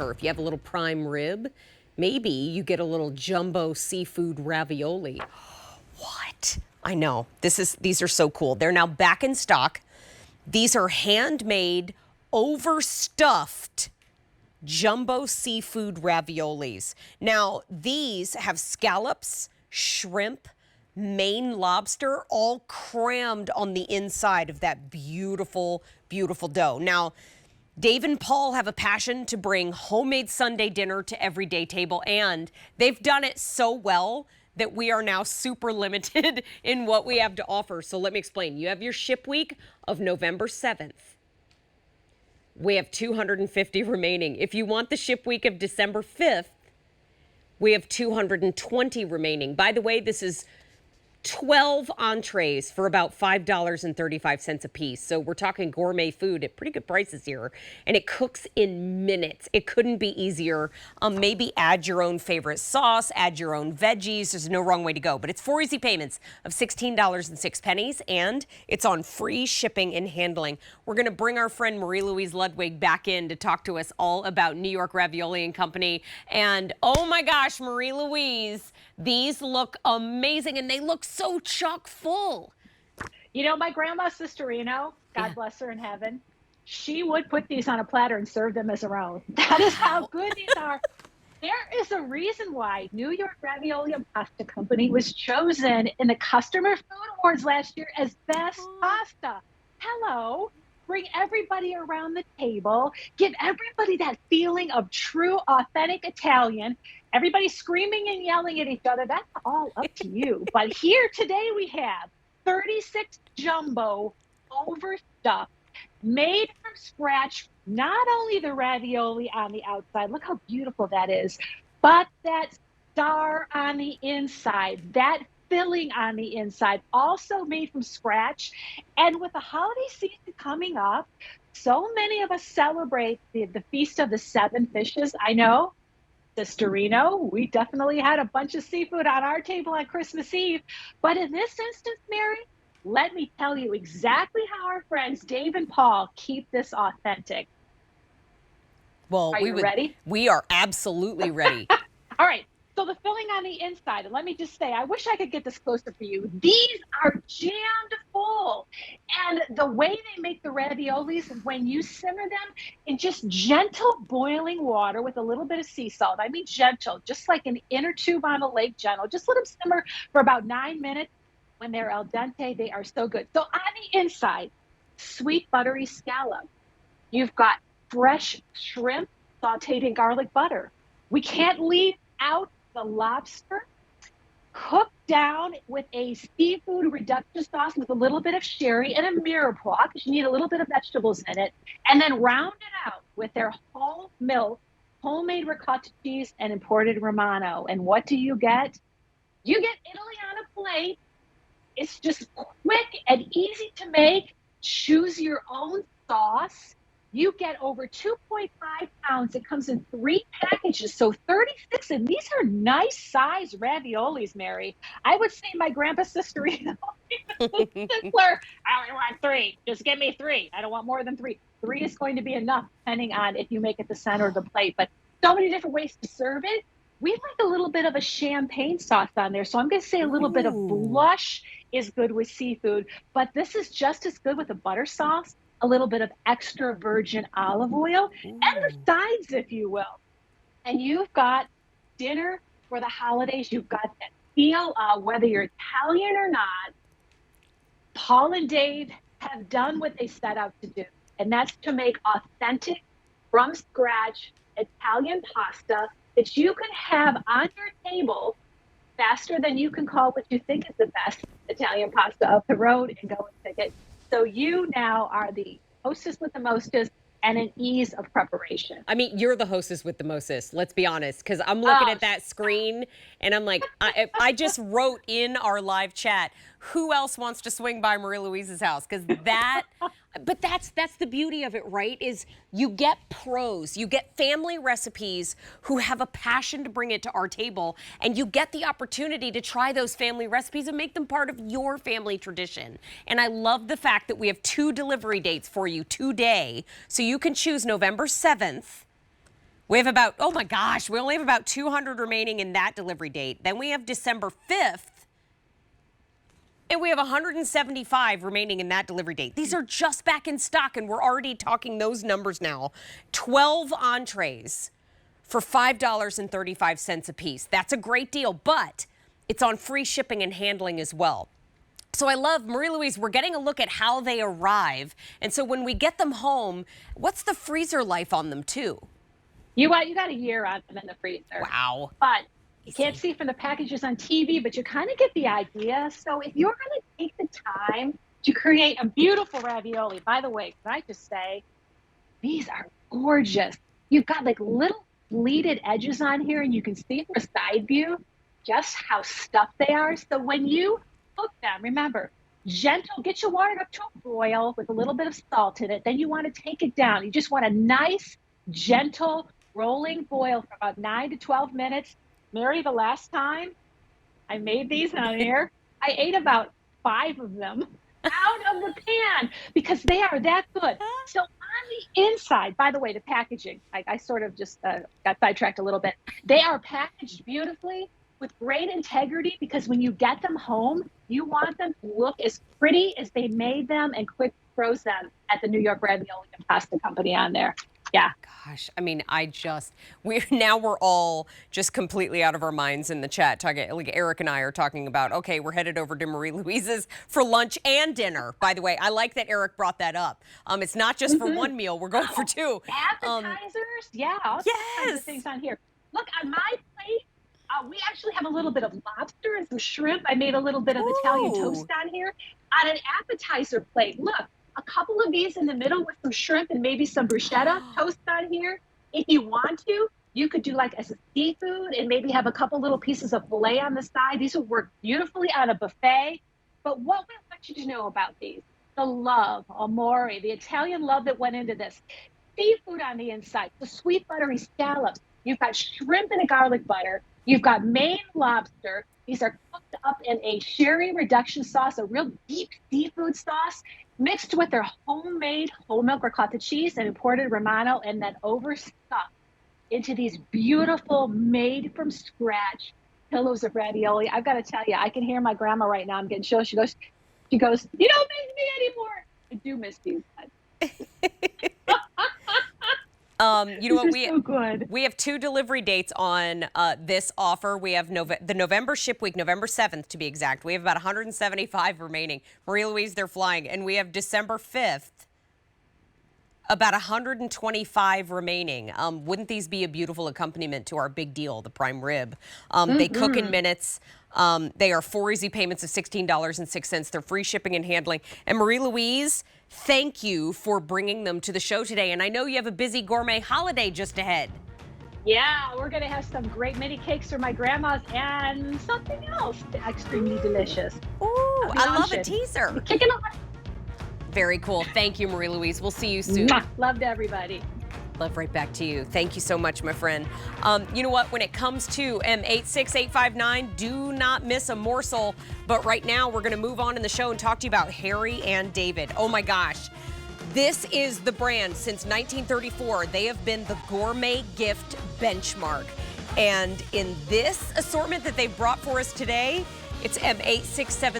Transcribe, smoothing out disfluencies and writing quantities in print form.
Or if you have a little prime rib, maybe you get a little jumbo seafood ravioli. What? I know. These are so cool. They're now back in stock. These are handmade, overstuffed jumbo seafood raviolis. Now, these have scallops, shrimp, Maine lobster, all crammed on the inside of that beautiful, beautiful dough. Now, Dave and Paul have a passion to bring homemade Sunday dinner to everyday table, and they've done it so well that we are now super limited in what we have to offer. So let me explain. You have your ship week of November 7th. We have 250 remaining. If you want the ship week of December 5th, we have 220 remaining. By the way, this is 12 entrees for about $5.35 a piece. So we're talking gourmet food at pretty good prices here. And it cooks in minutes. It couldn't be easier. Maybe add your own favorite sauce, add your own veggies. There's no wrong way to go. But it's 4 easy payments of $16.06, and it's on free shipping and handling. We're going to bring our friend Marie-Louise Ludwig back in to talk to us all about New York Ravioli and Company. And oh my gosh, Marie-Louise, these look amazing, and they look so chock full. You know, my grandma, Sister Reno, God bless her in heaven, she would put these on a platter and serve them as her own. That is how good these are. There is a reason why New York Ravioli and Pasta Company was chosen in the Customer Food Awards last year as best pasta. Hello. Bring everybody around the table, give everybody that feeling of true, authentic Italian. Everybody screaming and yelling at each other, that's all up to you. But here today we have 36 jumbo overstuffed, made from scratch, not only the ravioli on the outside, look how beautiful that is, but that star on the inside, that filling on the inside, also made from scratch. And with the holiday season coming up, so many of us celebrate the Feast of the Seven Fishes. I know, Sister Reno, we definitely had a bunch of seafood on our table on Christmas Eve. But in this instance, Mary, let me tell you exactly how our friends Dave and Paul keep this authentic. Well, are you ready? We are absolutely ready. All right. So the filling on the inside, and let me just say, I wish I could get this closer for you. These are jammed full. And the way they make the raviolis, when you simmer them in just gentle boiling water with a little bit of sea salt, I mean gentle, just like an inner tube on a lake, gentle, just let them simmer for about 9 minutes. When they're al dente, they are so good. So on the inside, sweet buttery scallop. You've got fresh shrimp sauteed in garlic butter. We can't leave out the lobster, cooked down with a seafood reduction sauce with a little bit of sherry and a mirepoix, because you need a little bit of vegetables in it, and then round it out with their whole milk, homemade ricotta cheese, and imported Romano. And what do you get? You get Italy on a plate. It's just quick and easy to make. Choose your own sauce. You get over 2.5 pounds. It comes in 3 packages, so 36, and these are nice size raviolis, Mary. I would say my grandpa's sister, Simpler, I only want 3. Just give me 3. I don't want more than 3. 3 is going to be enough, depending on if you make it the center of the plate. But so many different ways to serve it. We like a little bit of a champagne sauce on there, so I'm going to say a little bit of blush is good with seafood, but this is just as good with a butter sauce, a little bit of extra virgin olive oil, and the sides, if you will. And you've got dinner for the holidays. You've got that feel, whether you're Italian or not. Paul and Dave have done what they set out to do, and that's to make authentic, from scratch Italian pasta that you can have on your table faster than you can call what you think is the best Italian pasta up the road and go and pick it. So you now are the hostess with the mostest and an ease of preparation. I mean, you're the hostess with the mostest, let's be honest, because I'm looking at that screen and I'm like, I just wrote in our live chat, who else wants to swing by Marie-Louise's house? Because but that's the beauty of it, right? Is you get pros, you get family recipes who have a passion to bring it to our table, and you get the opportunity to try those family recipes and make them part of your family tradition. And I love the fact that we have 2 delivery dates for you today, so you can choose November 7th We have about, oh my gosh, we only have about 200 remaining in that delivery date. Then we have December 5th. And we have 175 remaining in that delivery date. These are just back in stock, and we're already talking those numbers now. 12 entrees for $5.35 a piece. That's a great deal, but it's on free shipping and handling as well. So I love, Marie-Louise, we're getting a look at how they arrive. And so when we get them home, what's the freezer life on them too? You got a year on them in the freezer. Wow. But you can't see from the packages on TV, but you kind of get the idea. So if you're going to take the time to create a beautiful ravioli, by the way, can I just say, these are gorgeous. You've got like little pleated edges on here, and you can see from a side view just how stuffed they are. So when you cook them, remember, gentle, get your water up to a boil with a little bit of salt in it. Then you want to take it down. You just want a nice, gentle, rolling boil for about 9 to 12 minutes. Mary, the last time I made these on air, I ate about 5 of them out of the pan because they are that good. So on the inside, by the way, the packaging, I sort of just got sidetracked a little bit. They are packaged beautifully with great integrity because when you get them home, you want them to look as pretty as they made them and quick froze them at the New York Ravioli and Pasta Company on there. Yeah. Gosh, I mean, we're all just completely out of our minds in the chat. Talking, like Eric and I are talking about, okay, we're headed over to Marie-Louise's for lunch and dinner. By the way, I like that Eric brought that up. It's not just for one meal, we're going for 2. Appetizers, yeah, all kinds of things on here. Look, on my plate, we actually have a little bit of lobster and some shrimp. I made a little bit of Italian toast on here. On an appetizer plate, look, a couple of these in the middle with some shrimp and maybe some bruschetta toast on here. If you want to, you could do like as a seafood and maybe have a couple little pieces of filet on the side. These will work beautifully on a buffet. But what we want you to know about these, the love, amore, the Italian love that went into this. Seafood on the inside, the sweet buttery scallops. You've got shrimp in a garlic butter. You've got Maine lobster. These are cooked up in a sherry reduction sauce, a real deep seafood sauce, mixed with their homemade whole milk ricotta cheese and imported Romano, and then overstuffed into these beautiful, made from scratch pillows of ravioli. I've got to tell you, I can hear my grandma right now. I'm getting chills. She goes, you don't miss me anymore. I do miss you. You know what? So good. We have 2 delivery dates on this offer. We have the November ship week, November 7th to be exact. We have about 175 remaining. Marie-Louise, they're flying. And we have December 5th, about 125 remaining. Wouldn't these be a beautiful accompaniment to our big deal, the prime rib? They cook in minutes. They are 4 easy payments of $16.06. They're free shipping and handling. And Marie-Louise, thank you for bringing them to the show today. And I know you have a busy gourmet holiday just ahead. Yeah, we're going to have some great mini cakes for my grandmas and something else extremely delicious. Ooh, I love a teaser. Kicking off. Very cool. Thank you, Marie-Louise. We'll see you soon. Love to everybody. Love right back to you. Thank you so much, my friend. You know what? When it comes to M86859, do not miss a morsel. But right now, we're going to move on in the show and talk to you about Harry and David. Oh my gosh. This is the brand since 1934. They have been the gourmet gift benchmark. And in this assortment that they brought for us today, it's M867.